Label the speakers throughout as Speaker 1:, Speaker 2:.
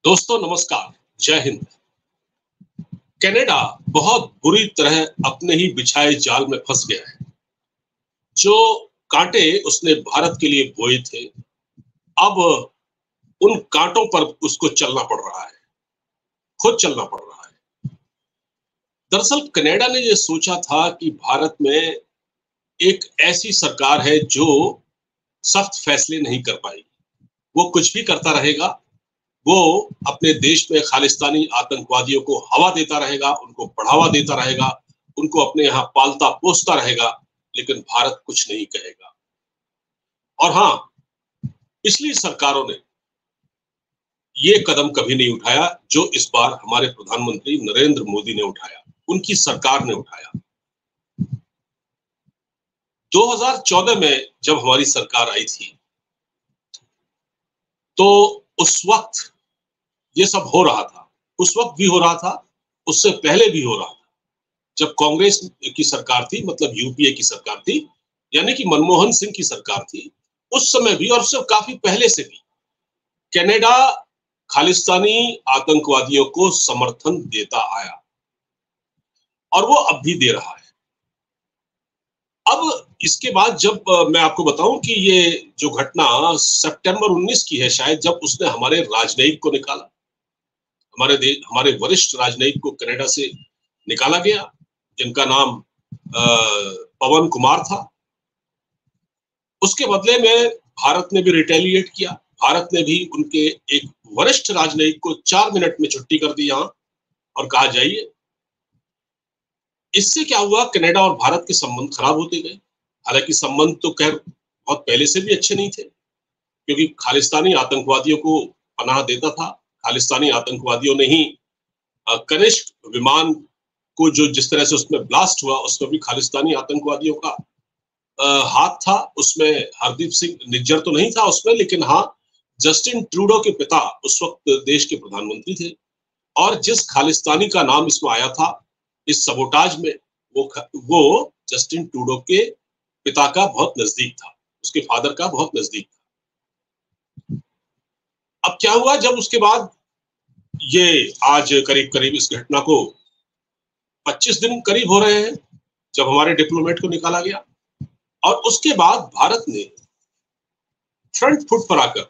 Speaker 1: दोस्तों नमस्कार, जय हिंद। कनाडा बहुत बुरी तरह अपने ही बिछाए जाल में फंस गया है। जो कांटे उसने भारत के लिए बोए थे, अब उन कांटों पर उसको चलना पड़ रहा है, खुद चलना पड़ रहा है। दरअसल कनाडा ने ये सोचा था कि भारत में एक ऐसी सरकार है जो सख्त फैसले नहीं कर पाएगी, वो कुछ भी करता रहेगा, वो अपने देश में खालिस्तानी आतंकवादियों को हवा देता रहेगा, उनको बढ़ावा देता रहेगा, उनको अपने यहाँ पालता पोसता रहेगा, लेकिन भारत कुछ नहीं कहेगा। और हाँ, पिछली सरकारों ने ये कदम कभी नहीं उठाया जो इस बार हमारे प्रधानमंत्री नरेंद्र मोदी ने उठाया, उनकी सरकार ने उठाया। 2014 में जब हमारी सरकार आई थी, तो उस वक्त ये सब हो रहा था। उस वक्त भी हो रहा था, उससे पहले भी हो रहा था। जब कांग्रेस की सरकार थी, मतलब यूपीए की सरकार थी, यानी कि मनमोहन सिंह की सरकार थी, उस समय भी और उससे काफी पहले से भी कनाडा खालिस्तानी आतंकवादियों को समर्थन देता आया और वो अब भी दे रहा है। अब इसके बाद जब मैं आपको बताऊं कि ये जो घटना सितंबर 19 की है शायद, जब उसने हमारे राजनयिक को निकाला, हमारे वरिष्ठ राजनयिक को कनाडा से निकाला गया, जिनका नाम पवन कुमार था। उसके बदले में भारत ने भी रिटेलिएट किया। भारत ने भी उनके एक वरिष्ठ राजनयिक को 4 मिनट में छुट्टी कर दी यहाँ और कहा जाइए। इससे क्या हुआ, कनाडा और भारत के संबंध खराब होते गए। हालांकि संबंध तो खैर बहुत पहले से भी अच्छे नहीं थे, क्योंकि खालिस्तानी आतंकवादियों को पनाह देता था। खालिस्तानी आतंकवादियों ने ही कनिष्क विमान को जो जिस तरह से उसमें ब्लास्ट हुआ, उसमें भी खालिस्तानी आतंकवादियों का हाथ था। उसमें हरदीप सिंह निज्जर तो नहीं था उसमें, लेकिन हाँ, जस्टिन ट्रूडो के पिता उस वक्त देश के प्रधानमंत्री थे, और जिस खालिस्तानी का नाम इसमें आया था इस सबोटाज में, वो जस्टिन ट्रूडो के पिता का बहुत नजदीक था, उसके फादर का बहुत नजदीक था। अब क्या हुआ, जब उसके बाद ये आज करीब करीब इस घटना को 25 दिन करीब हो रहे हैं जब हमारे डिप्लोमेट को निकाला गया, और उसके बाद भारत ने फ्रंट फुट पर आकर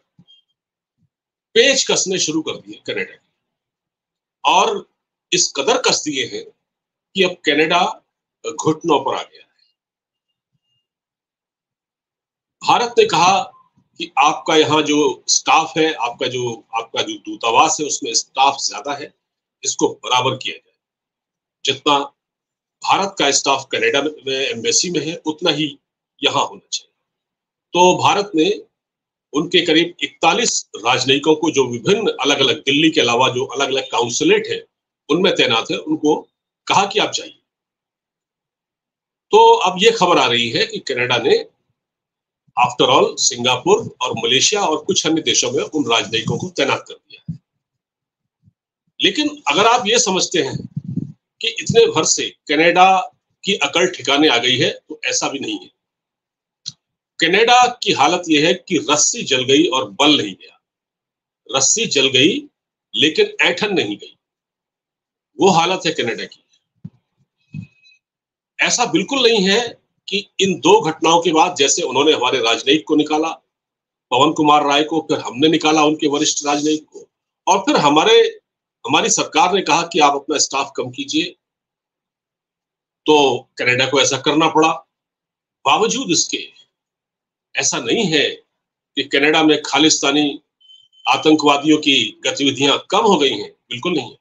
Speaker 1: पेच कसने शुरू कर दिए कनाडा की, और इस कदर कस दिए हैं कि अब कनाडा घुटनों पर आ गया है। भारत ने कहा कि आपका यहाँ जो स्टाफ है, आपका जो दूतावास है, उसमें स्टाफ ज्यादा है, इसको बराबर किया जाए। जितना भारत का स्टाफ कनाडा में एम्बेसी में है, उतना ही यहाँ होना चाहिए। तो भारत ने उनके करीब 41 राजनयिकों को, जो विभिन्न अलग अलग, दिल्ली के अलावा जो अलग अलग काउंसिलेट है उनमें तैनात है, उनको कहा कि आप जाइए। तो अब ये खबर आ रही है कि कनाडा ने आफ्टर ऑल सिंगापुर और मलेशिया और कुछ अन्य देशों में उन राजनयिकों को तैनात कर दिया है। लेकिन अगर आप ये समझते हैं कि इतने भर से कनाडा की अकड़ ठिकाने आ गई है, तो ऐसा भी नहीं है। कनाडा की हालत यह है कि रस्सी जल गई और बल नहीं गया। रस्सी जल गई लेकिन ऐंठन नहीं गई, वो हालत है कनाडा की। ऐसा बिल्कुल नहीं है कि इन दो घटनाओं के बाद, जैसे उन्होंने हमारे राजनयिक को निकाला, पवन कुमार राय को, फिर हमने निकाला उनके वरिष्ठ राजनयिक को, और फिर हमारी सरकार ने कहा कि आप अपना स्टाफ कम कीजिए, तो कनाडा को ऐसा करना पड़ा। बावजूद इसके ऐसा नहीं है कि कनाडा में खालिस्तानी आतंकवादियों की गतिविधियां कम हो गई हैं, बिल्कुल नहीं है।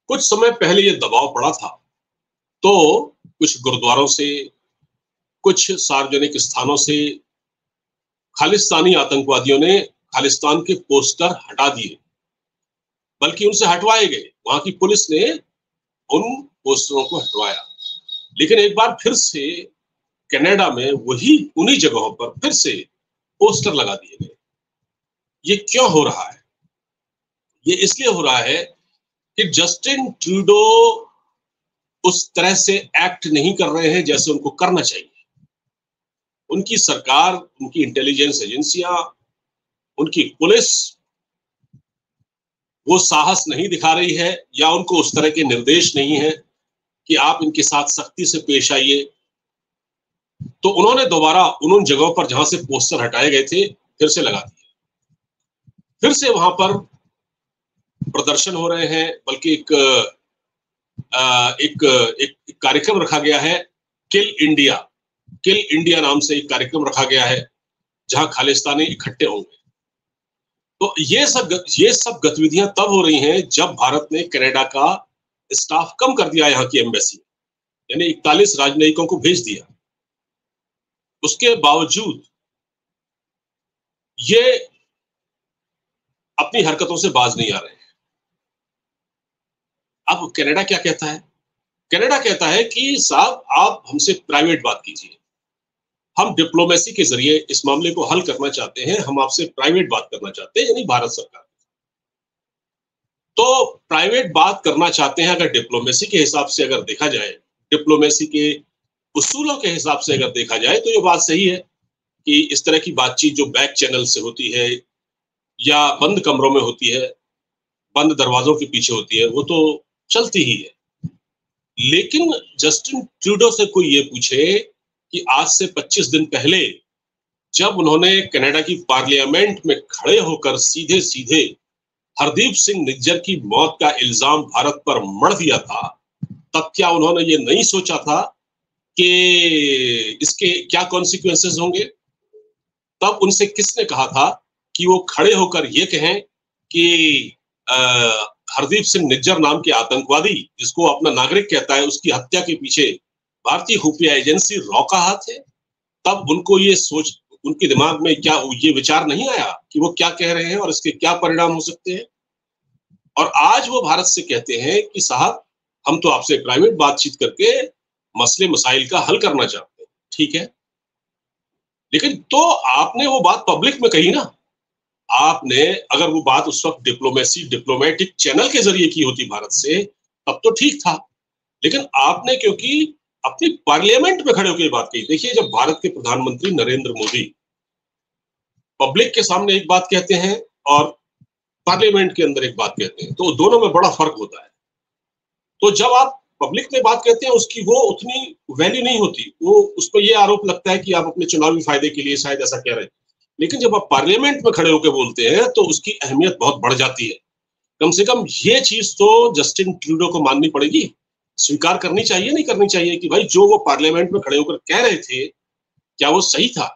Speaker 1: कुछ समय पहले ये दबाव पड़ा था, तो कुछ गुरुद्वारों से, कुछ सार्वजनिक स्थानों से खालिस्तानी आतंकवादियों ने खालिस्तान के पोस्टर हटा दिए, बल्कि उनसे हटवाए गए। वहां की पुलिस ने उन पोस्टरों को हटवाया। लेकिन एक बार फिर से कनाडा में उन्हीं जगहों पर फिर से पोस्टर लगा दिए गए। ये क्यों हो रहा है? ये इसलिए हो रहा है कि जस्टिन ट्रूडो उस तरह से एक्ट नहीं कर रहे हैं जैसे उनको करना चाहिए। उनकी सरकार, उनकी इंटेलिजेंस एजेंसियां, उनकी पुलिस वो साहस नहीं दिखा रही है या उनको उस तरह के निर्देश नहीं है कि आप इनके साथ सख्ती से पेश आइए, तो उन्होंने दोबारा उन जगहों पर जहां से पोस्टर हटाए गए थे फिर से लगा दिए। फिर से वहां पर प्रदर्शन हो रहे हैं, बल्कि एक कार्यक्रम रखा गया है, किल इंडिया नाम से एक कार्यक्रम रखा गया है जहां खालिस्तानी इकट्ठे होंगे। तो ये सब गतिविधियां तब हो रही हैं जब भारत ने कनाडा का स्टाफ कम कर दिया, यहाँ की एम्बेसी, यानी 41 राजनयिकों को भेज दिया। उसके बावजूद ये अपनी हरकतों से बाज नहीं आ रहे हैं। अब कनाडा क्या कहता है? कनाडा कहता है कि साहब आप हमसे प्राइवेट बात कीजिए, हम डिप्लोमेसी के जरिए इस मामले को हल करना चाहते हैं, हम आपसे प्राइवेट बात करना चाहते हैं, यानी भारत सरकार। तो प्राइवेट बात करना चाहते हैं, अगर डिप्लोमेसी के हिसाब से अगर देखा जाए, डिप्लोमेसी के उसूलों के हिसाब से अगर देखा जाए, तो ये बात सही है कि इस तरह की बातचीत जो बैक चैनल से होती है या बंद कमरों में होती है, बंद दरवाजों के पीछे होती है, वो तो चलती ही है। लेकिन जस्टिन ट्रूडो से कोई ये पूछे कि आज से 25 दिन पहले जब उन्होंने कनाडा की पार्लियामेंट में खड़े होकर सीधे सीधे हरदीप सिंह निज्जर की मौत का इल्जाम भारत पर मढ़ दिया था, तब क्या उन्होंने ये नहीं सोचा था कि इसके क्या कॉन्सिक्वेंसेस होंगे? तब उनसे किसने कहा था कि वो खड़े होकर ये कहें कि हरदीप सिंह निज्जर नाम के आतंकवादी, जिसको अपना नागरिक कहता है, उसकी हत्या के पीछे भारतीय खुफिया एजेंसी रॉ का हाथ है? तब उनको ये सोच, उनके दिमाग में क्या ये विचार नहीं आया कि वो क्या कह रहे हैं और इसके क्या परिणाम हो सकते हैं? और आज वो भारत से कहते हैं कि साहब हम तो आपसे प्राइवेट बातचीत करके मसले मसाइल का हल करना चाहते हैं। ठीक है, लेकिन तो आपने वो बात पब्लिक में कही ना। आपने अगर वो बात उस वक्त डिप्लोमेटिक चैनल के जरिए की होती भारत से, तब तो ठीक था। लेकिन आपने क्योंकि अपनी पार्लियामेंट में खड़े होकर बात कही। देखिए, जब भारत के प्रधानमंत्री नरेंद्र मोदी पब्लिक के सामने एक बात कहते हैं और पार्लियामेंट के अंदर एक बात कहते हैं, तो दोनों में बड़ा फर्क होता है। तो जब आप पब्लिक में बात कहते हैं, उसकी वो उतनी वैल्यू नहीं होती, वो उसको ये आरोप लगता है कि आप अपने चुनावी फायदे के लिए शायद ऐसा कह रहे हैं। लेकिन जब आप पार्लियामेंट में खड़े होकर बोलते हैं तो उसकी अहमियत बहुत बढ़ जाती है। कम से कम ये चीज तो जस्टिन ट्रूडो को माननी पड़ेगी, स्वीकार करनी चाहिए, नहीं करनी चाहिए कि भाई जो वो पार्लियामेंट में खड़े होकर कह रहे थे क्या वो सही था।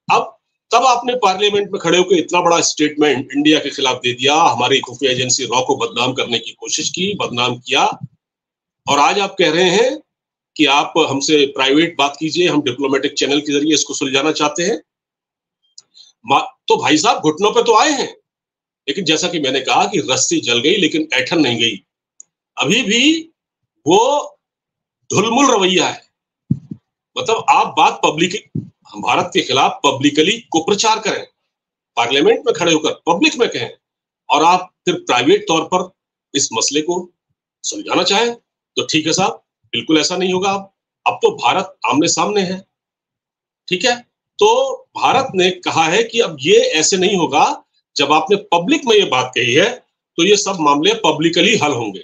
Speaker 1: अब तब आपने पार्लियामेंट में खड़े होकर इतना बड़ा स्टेटमेंट इंडिया के खिलाफ दे दिया, हमारी खुफिया एजेंसी रॉ को बदनाम करने की कोशिश की, बदनाम किया, और आज आप कह रहे हैं कि आप हमसे प्राइवेट बात कीजिए, हम डिप्लोमेटिक चैनल के जरिए इसको सुलझाना चाहते हैं। तो भाई साहब घुटनों पे तो आए हैं, लेकिन जैसा कि मैंने कहा कि रस्सी जल गई लेकिन ऐठन नहीं गई। अभी भी वो ढुलमुल रवैया है। मतलब आप बात भारत के खिलाफ पब्लिकली कुप्रचार करें, पार्लियामेंट में खड़े होकर पब्लिक में कहें, और आप फिर प्राइवेट तौर पर इस मसले को सुलझाना चाहें, तो ठीक है साहब, बिल्कुल ऐसा नहीं होगा। अब तो भारत आमने सामने है, ठीक है। तो भारत ने कहा है कि अब ये ऐसे नहीं होगा, जब आपने पब्लिक में ये बात कही है तो ये सब मामले पब्लिकली हल होंगे,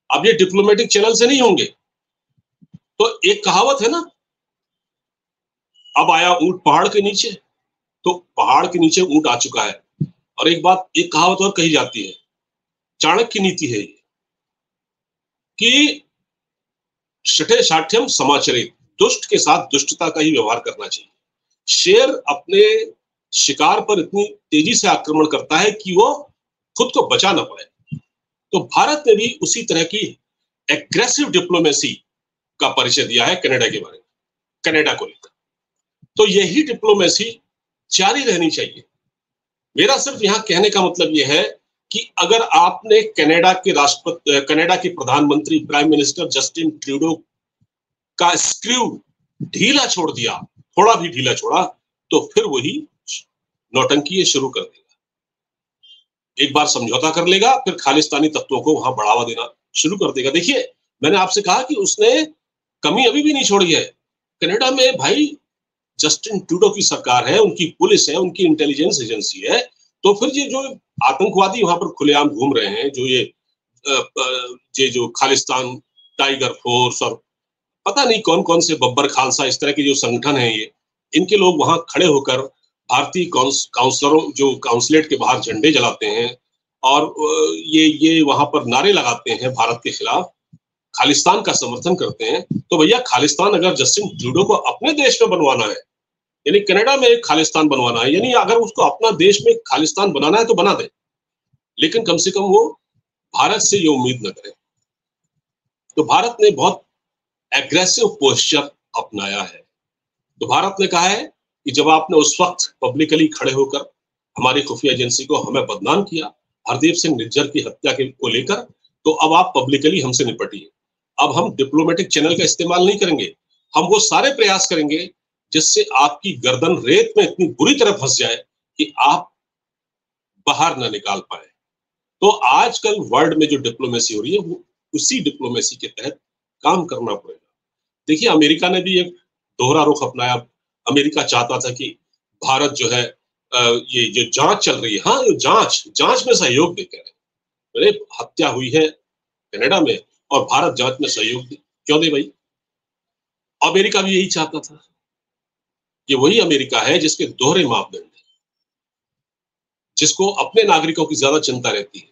Speaker 1: अब ये डिप्लोमेटिक चैनल से नहीं होंगे। तो एक कहावत है ना, अब आया ऊंट पहाड़ के नीचे, तो पहाड़ के नीचे ऊंट आ चुका है। और एक कहावत और कही जाती है, चाणक्य नीति है ये, कि शठे शाठ्यम समाचरित, दुष्ट के साथ दुष्टता का ही व्यवहार करना चाहिए। शेर अपने शिकार पर इतनी तेजी से आक्रमण करता है कि वो खुद को बचा ना पाए। तो भारत ने भी उसी तरह की एग्रेसिव डिप्लोमेसी का परिचय दिया है कनाडा के बारे में, कनाडा को लेकर। तो यही डिप्लोमेसी जारी रहनी चाहिए। मेरा सिर्फ यहां कहने का मतलब यह है कि अगर आपने कनाडा के प्रधानमंत्री प्राइम मिनिस्टर जस्टिन ट्रूडो का स्क्रू ढीला छोड़ दिया, थोड़ा भी ढीला छोड़ा, तो फिर वही नौटंकी शुरू कर देगा। एक बार समझौता कर लेगा, फिर खालिस्तानी तत्वों को वहां बढ़ावा देना शुरू कर देगा। देखिए, मैंने आपसे कहा कि उसने कमी अभी भी नहीं छोड़ी है। कनाडा में भाई जस्टिन ट्रूडो की सरकार है, उनकी पुलिस है, उनकी इंटेलिजेंस एजेंसी है, तो फिर ये जो आतंकवादी वहां पर खुलेआम घूम रहे हैं, जो ये जो खालिस्तान टाइगर फोर्स और पता नहीं कौन कौन से बब्बर खालसा इस तरह के जो संगठन है, ये इनके लोग वहां खड़े होकर भारतीय काउंसलरों जो काउंसलेट के बाहर झंडे जलाते हैं और ये वहां पर नारे लगाते हैं भारत के खिलाफ, खालिस्तान का समर्थन करते हैं। तो भैया खालिस्तान अगर जस्टिन ट्रूडो को अपने देश में बनवाना है, यानी कनाडा में एक खालिस्तान बनवाना है, यानी अगर उसको अपना देश में खालिस्तान बनाना है तो बना दे, लेकिन कम से कम वो भारत से ये उम्मीद न करे। तो भारत ने बहुत एग्रेसिव पोस्चर अपनाया है। तो भारत ने कहा है कि जब आपने उस वक्त पब्लिकली खड़े होकर हमारी खुफिया एजेंसी को हमें बदनाम किया हरदीप सिंह निज्जर की हत्या को लेकर, तो अब आप पब्लिकली हमसे निपटिए। अब हम डिप्लोमेटिक चैनल का इस्तेमाल नहीं करेंगे, हम वो सारे प्रयास करेंगे जिससे आपकी गर्दन रेत में इतनी बुरी तरह फंस जाए कि आप बाहर ना निकाल पाए। तो आजकल वर्ल्ड में जो डिप्लोमेसी हो रही है वो उसी डिप्लोमेसी के तहत काम करना पड़ेगा। देखिए अमेरिका ने भी एक दोहरा रुख अपनाया। अमेरिका चाहता था कि भारत जो है ये जो जांच चल रही है, हाँ ये जांच में सहयोग देते रहे। अरे हत्या हुई है कनाडा में और भारत जांच में सहयोग दे, क्यों दे भाई? अमेरिका भी यही चाहता था। ये वही अमेरिका है जिसके दोहरे मापदंड है, जिसको अपने नागरिकों की ज्यादा चिंता रहती है।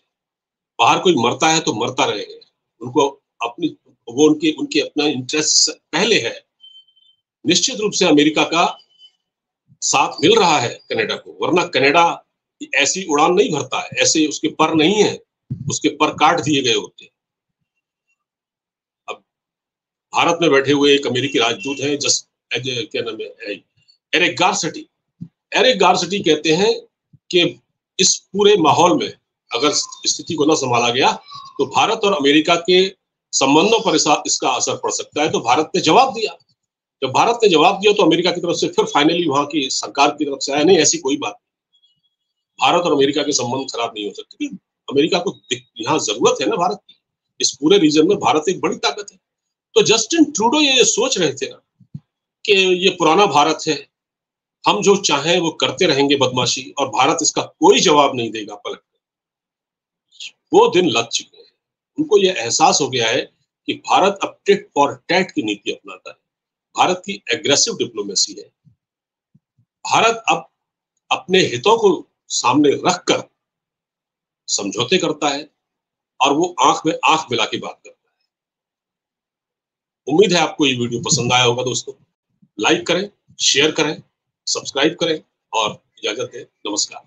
Speaker 1: बाहर कोई मरता है तो मरता रहेगा, उनको अपनी वो उनके उनके अपना इंटरेस्ट पहले है। निश्चित रूप से अमेरिका का साथ मिल रहा है कनाडा को, वरना कनाडा ऐसी उड़ान नहीं भरता है, ऐसे उसके पर नहीं है, उसके पर काट दिए गए होते हैं। अब भारत में बैठे हुए एक अमेरिकी राजदूत हैं, क्या नाम है, एरिक गारसेटी। एरिक गारसेटी कहते हैं कि इस पूरे माहौल में अगर स्थिति को न संभाला गया तो भारत और अमेरिका के संबंधों पर इसका असर पड़ सकता है। तो भारत ने जवाब दिया। जब भारत ने जवाब दिया तो अमेरिका की तरफ से फिर फाइनली वहां की सरकार की तरफ से आया, नहीं ऐसी कोई बात नहीं, भारत और अमेरिका के संबंध खराब नहीं हो सकते। अमेरिका को यहाँ जरूरत है ना भारत की, इस पूरे रीजन में भारत एक बड़ी ताकत है। तो जस्टिन ट्रूडो ये सोच रहे थे ना कि ये पुराना भारत है, हम जो चाहें वो करते रहेंगे बदमाशी और भारत इसका कोई जवाब नहीं देगा पलट कर। वो दिन लग चुके हैं। उनको ये एहसास हो गया है कि भारत अब टिट फॉर टैट की नीति अपनाता है। भारत की एग्रेसिव डिप्लोमेसी है। भारत अब अपने हितों को सामने रखकर समझौते करता है और वो आंख में आंख मिला के बात करता है। उम्मीद है आपको ये वीडियो पसंद आया होगा दोस्तों। लाइक करें, शेयर करें, सब्सक्राइब करें और इजाजत दें। नमस्कार।